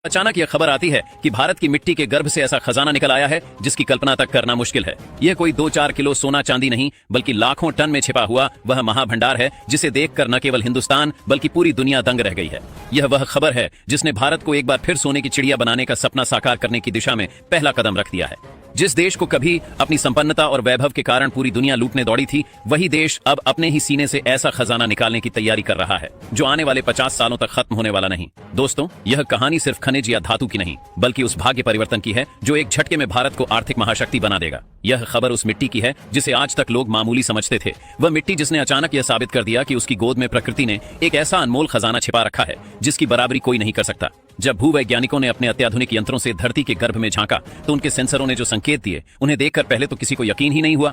अचानक यह खबर आती है कि भारत की मिट्टी के गर्भ से ऐसा खजाना निकल आया है जिसकी कल्पना तक करना मुश्किल है। यह कोई 2-4 किलो सोना चांदी नहीं बल्कि लाखों टन में छिपा हुआ वह महाभंडार है जिसे देखकर न केवल हिंदुस्तान बल्कि पूरी दुनिया दंग रह गई है। यह वह खबर है जिसने भारत को एक बार फिर सोने की चिड़िया बनाने का सपना साकार करने की दिशा में पहला कदम रख दिया है। जिस देश को कभी अपनी संपन्नता और वैभव के कारण पूरी दुनिया लूटने दौड़ी थी, वही देश अब अपने ही सीने से ऐसा खजाना निकालने की तैयारी कर रहा है जो आने वाले 50 सालों तक खत्म होने वाला नहीं। दोस्तों, यह कहानी सिर्फ खनिज या धातु की नहीं बल्कि उस भाग्य परिवर्तन की है जो एक झटके में भारत को आर्थिक महाशक्ति बना देगा। यह खबर उस मिट्टी की है जिसे आज तक लोग मामूली समझते थे, वह मिट्टी जिसने अचानक यह साबित कर दिया कि उसकी गोद में प्रकृति ने एक ऐसा अनमोल खजाना छिपा रखा है जिसकी बराबरी कोई नहीं कर सकता। जब भूवैज्ञानिकों ने अपने अत्याधुनिक यंत्रों से धरती के गर्भ में झांका तो उनके सेंसरों ने जो संकेत दिए उन्हें देखकर पहले तो किसी को यकीन ही नहीं हुआ।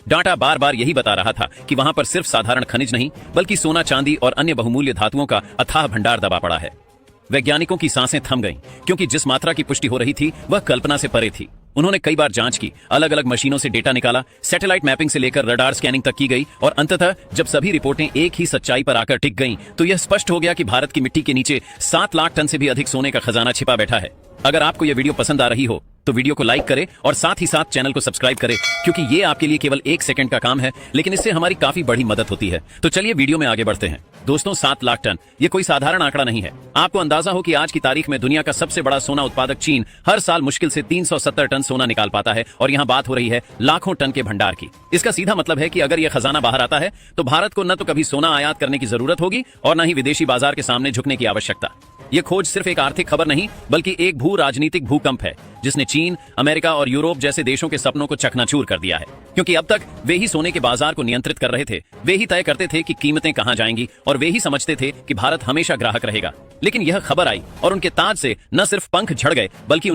डाटा बार बार यही बता रहा था कि वहां पर सिर्फ साधारण खनिज नहीं बल्कि सोना, चांदी और अन्य बहुमूल्य धातुओं का अथाह भंडार दबा पड़ा है। वैज्ञानिकों की सांसें थम गईं क्योंकि जिस मात्रा की पुष्टि हो रही थी वह कल्पना से परे थी। उन्होंने कई बार जांच की, अलग अलग मशीनों से डेटा निकाला, सैटेलाइट मैपिंग से लेकर रडार स्कैनिंग तक की गई और अंततः जब सभी रिपोर्टें एक ही सच्चाई पर आकर टिक गईं, तो यह स्पष्ट हो गया कि भारत की मिट्टी के नीचे 7 लाख टन से भी अधिक सोने का खजाना छिपा बैठा है। अगर आपको यह वीडियो पसंद आ रही हो तो वीडियो को लाइक करें और साथ ही साथ चैनल को सब्सक्राइब करें, क्योंकि ये आपके लिए केवल 1 सेकंड का काम है लेकिन इससे हमारी काफी बड़ी मदद होती है। तो चलिए वीडियो में आगे बढ़ते हैं। दोस्तों, 7 लाख टन ये कोई साधारण आंकड़ा नहीं है। आपको अंदाजा हो कि आज की तारीख में दुनिया का सबसे बड़ा सोना उत्पादक चीन हर साल मुश्किल से 370 टन सोना निकाल पाता है और यहाँ बात हो रही है लाखों टन के भंडार की। इसका सीधा मतलब है कि अगर यह खजाना बाहर आता है तो भारत को न तो कभी सोना आयात करने की जरूरत होगी और न ही विदेशी बाजार के सामने झुकने की आवश्यकता। यह खोज सिर्फ एक आर्थिक खबर नहीं बल्कि एक भू राजनीतिक भूकंप है जिसने चीन, अमेरिका और यूरोप जैसे देशों के सपनों को चकनाचूर कर दिया है। क्योंकि अब तक वे ही सोने के बाजार को नियंत्रित कर रहे थे, वे ही तय करते थे कि कीमतें कहां जाएंगी और वे ही समझते थे कि भारत हमेशा ग्राहक रहेगा। लेकिन यह खबर आई और उनके ताज से न सिर्फ पंख झड़ गए बल्कि